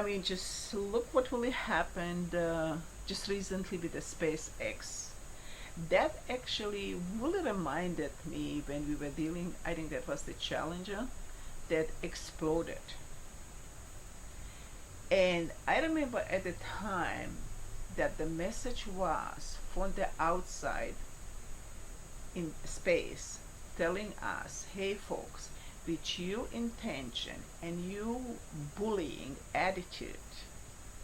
I mean, just look what really happened just recently with the SpaceX. That actually really reminded me when we were dealing, I think that was the Challenger that exploded. And I remember at the time that the message was from the outside in space telling us, hey folks, with your intention and you bullying attitude,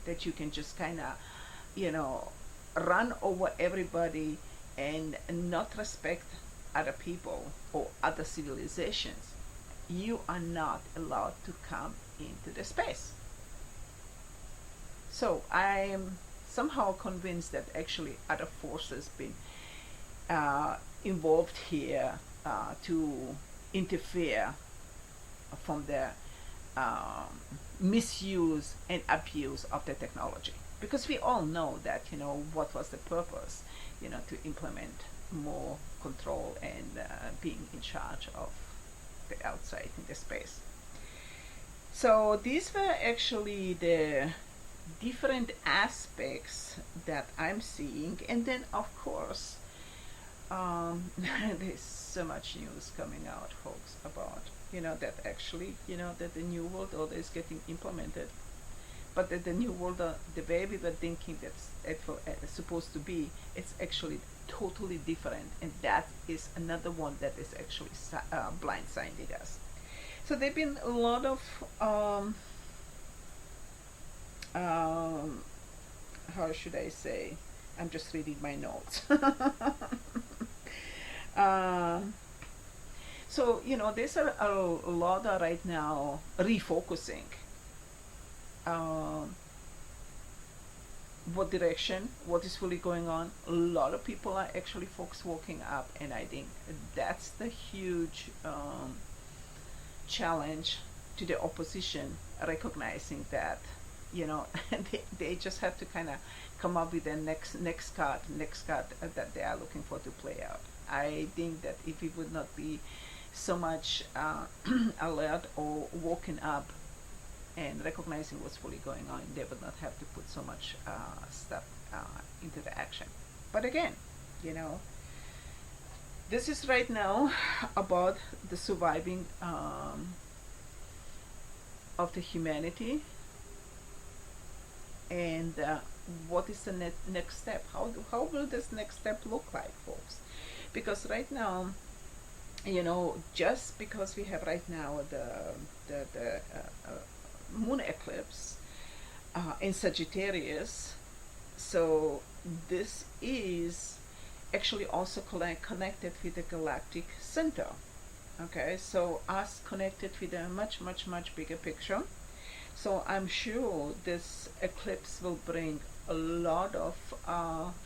that you can just kind of, you know, run over everybody and not respect other people or other civilizations, you are not allowed to come into the space. So I'm somehow convinced that actually other forces been uh, involved here to interfere from the um, misuse and abuse of the technology. Because we all know that, you know, what was the purpose, you know, to implement more control and being in charge of the outside in the space. So these were actually the different aspects that I'm seeing, and then of course there's so much news coming out, folks, about, you know, that actually, you know, that the new world order is getting implemented, but that the new world, the way we were thinking that's supposed to be, it's actually totally different, and that is another one that is actually blindsiding us. So there've been a lot of um, how should I say? I'm just reading my notes. uh, so you know, there's a lot of right now refocusing. Um, what direction? What is really going on? A lot of people are actually folks walking up, and I think that's the huge challenge to the opposition, recognizing that, you know, they just have to kind of come up with the next card that they are looking for to play out. I think that if it would not be so much alert or woken up and recognizing what's fully going on, they would not have to put so much stuff into the action. But again, you know, this is right now about the surviving of the humanity, and what is the next step? How will this next step look like, folks? Because right now, you know, just because we have right now the moon eclipse in Sagittarius, so this is actually also connected with the galactic center. Okay, so us connected with a much bigger picture. So I'm sure this eclipse will bring a lot of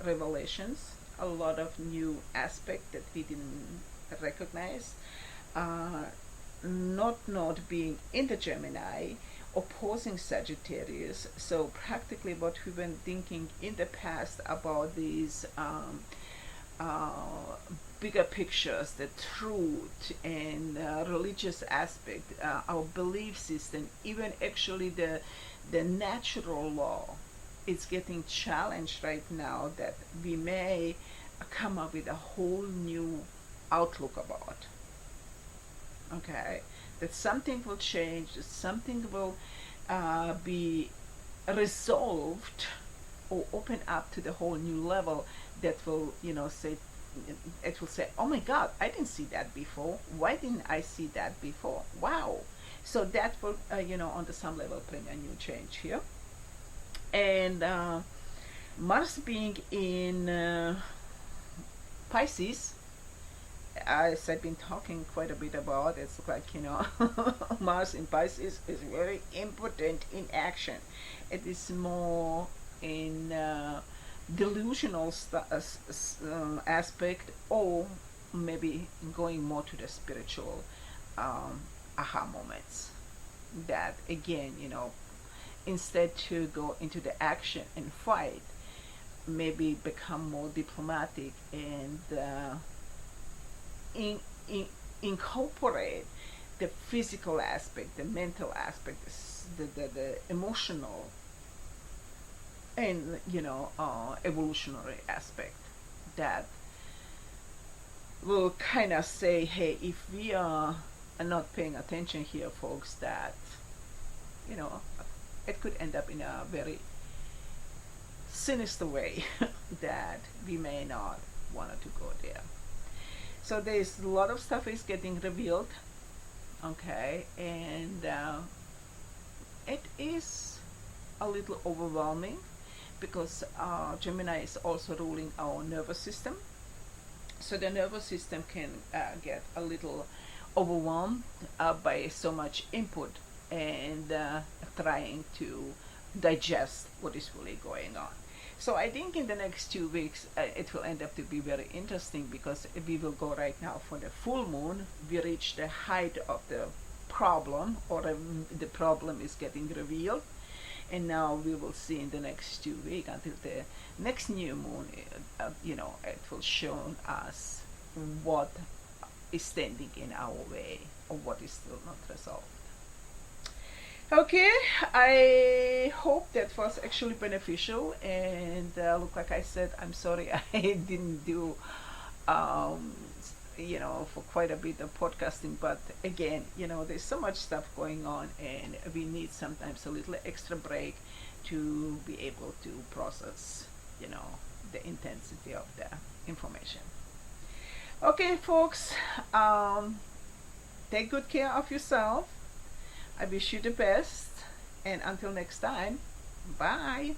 revelations, a lot of new aspects that we didn't recognize. Uh, not being in the Gemini, opposing Sagittarius. So practically, what we've been thinking in the past about these uh, bigger pictures, the truth and religious aspect, our belief system, even actually the natural law, is getting challenged right now. That we may come up with a whole new outlook about. Okay, that something will change, that something will be resolved or open up to the whole new level, that will, you know, say, it will say, oh my god, I didn't see that before, why didn't I see that before, wow. So that will, you know, on the some level bring a new change here. And Mars being in Pisces, as I've been talking quite a bit about, it's like, you know, Mars in Pisces is very important in action. It is more in delusional aspect, or maybe going more to the spiritual aha moments. That again, you know, instead to go into the action and fight, maybe become more diplomatic and in, in, incorporate the physical aspect, the mental aspect, the emotional, and evolutionary aspect that will kind of say, hey, if we are not paying attention here, folks, that you know it could end up in a very sinister way that we may not want to go there. So there's a lot of stuff is getting revealed, okay, and it is a little overwhelming because Gemini is also ruling our nervous system. So the nervous system can get a little overwhelmed by so much input and trying to digest what is really going on. So I think in the next 2 weeks it will end up to be very interesting because we will go right now for the full moon. We reach the height of the problem, or the problem is getting revealed, and now we will see in the next 2 weeks until the next new moon. It will show us what is standing in our way or what is still not resolved. Okay, I hope that was actually beneficial. And look, like I said, I'm sorry I didn't do, for quite a bit of podcasting. But again, there's so much stuff going on, and we need sometimes a little extra break to be able to process, the intensity of the information. Okay, folks, take good care of yourself. I wish you the best, and until next time, bye.